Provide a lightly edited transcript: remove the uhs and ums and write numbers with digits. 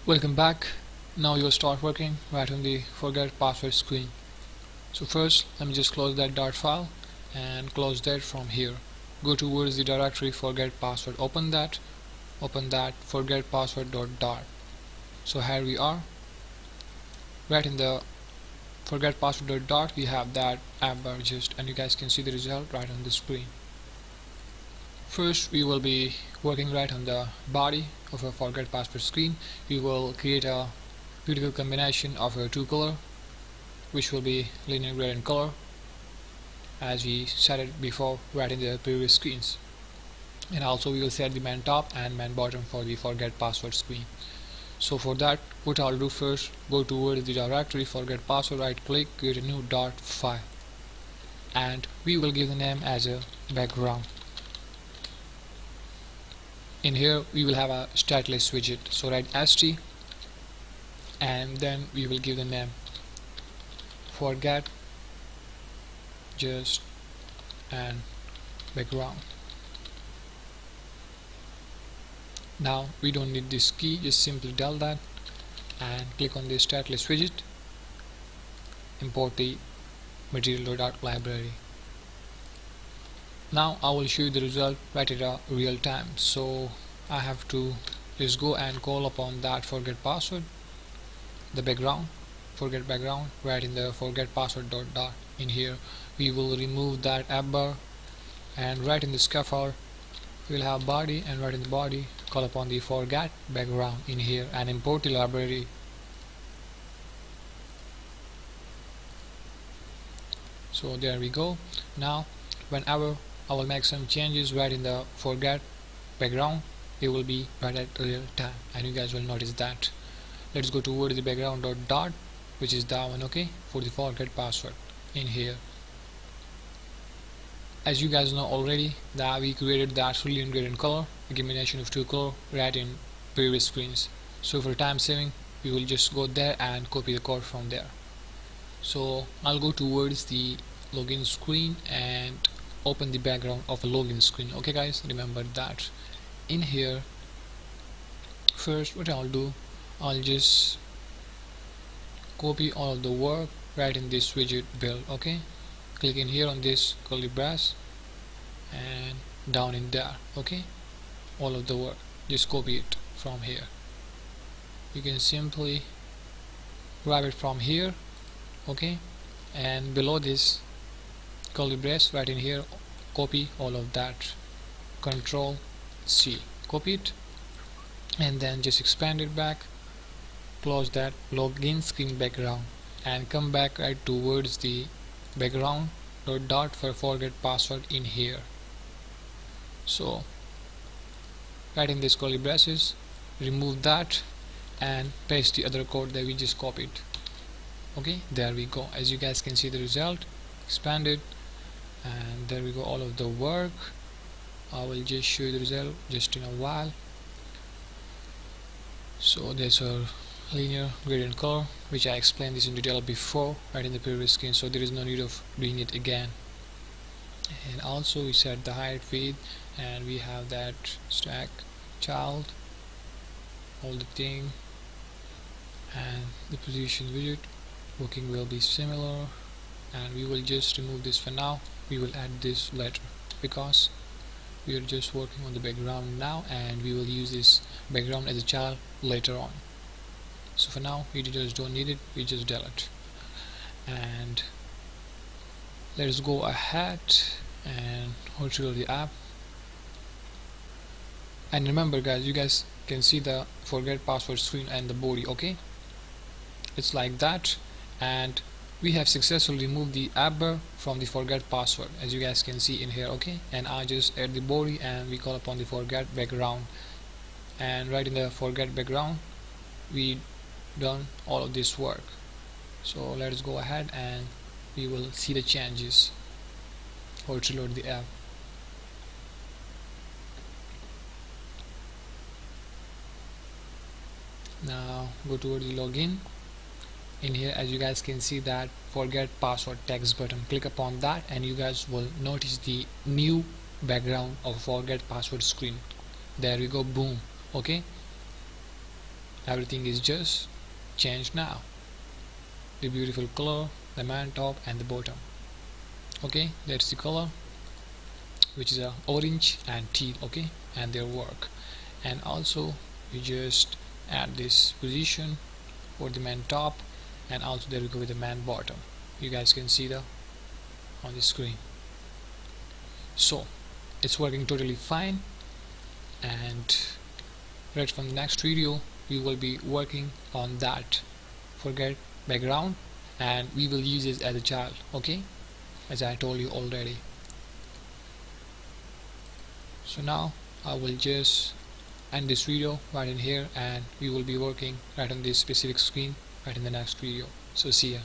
Welcome back. Now you'll start working right on the forget password screen. So first let me just close that dart file and close that from here. Go towards the directory forget password. Open that forget password.dart. So here we are. Right in the forget password.dart we have that app bar and you guys can see the result right on the screen. First we will be working right on the body of a forget password screen. We will create a beautiful combination of a two color which will be linear gradient in color as we set it before right in the previous screens, and also we will set the main top and main bottom for the forget password screen. So for that, what I'll do first, go towards the directory forget password, right click, create a new dart file, and we will give the name as a background. In here we will have a stateless widget, so write st and then we will give the name forget just and background. Now we don't need this key, just simply del that and click on this stateless widget, import the material.dart library. Now I will show you the result right at a real time. So I have to just go and call upon that forget password, the background, forget background, right in the forget password.dart. In here we will remove that app bar, and right in the scaffold we'll have body, and right in the body call upon the forget background in here and import the library. So there we go. Now whenever I will make some changes right in the forget background, it will be right at real time and you guys will notice that. Let's go towards the background.dart, which is that one, okay, for the forget password in here. As you guys know already that we created that linear gradient color, a combination of two color right in previous screens. So for time saving we will just go there and copy the code from there. So I'll go towards the login screen and open the background of a login screen. Okay guys, remember that. In here first what I'll do, I'll just copy all of the work right in this widget build. Okay, click in here on this curly brace and down in there. Okay, all of the work, just copy it from here. You can simply grab it from here, okay, and below this curly brace right in here copy all of that, Control C, copy it, and then just expand it back, close that login screen background and come back right towards the background.dart for forget password in here. So right in this curly braces remove that and paste the other code that we just copied. Okay, there we go. As you guys can see the result, expanded, and there we go, all of the work. I will just show you the result just in a while. So there's a linear gradient color which I explained this in detail before right in the previous screen, so there is no need of doing it again. And also we set the height, width, and we have that stack child, all the thing, and the position widget working will be similar, and we will just remove this for now. We will add this later because we are just working on the background now and we will use this background as a child later on. So for now we just don't need it, we just delete. And let's go ahead and retrieve the app. And remember guys, you guys can see the forget password screen and the body. Okay, it's like that, and we have successfully removed the app bar from the forget password, as you guys can see in here. Okay, and I just add the body and we call upon the forget background, and right in the forget background we done all of this work. So let's go ahead and we will see the changes or to load the app. Now go towards the login. In here, as you guys can see, that forget password text button, click upon that and you guys will notice the new background of forget password screen. There we go, boom. Okay, everything is just changed now. The beautiful color, the man top and the bottom. Okay, that's the color, which is a orange and teal. Okay, and their work. And also you just add this position for the man top, and also there we go with the man bottom. You guys can see the on the screen. So it's working totally fine, and right from the next video we will be working on that. Forget background, and we will use it as a child. Okay, as I told you already. So now I will just end this video right in here, and we will be working right on this specific screen right in the next video. So see ya.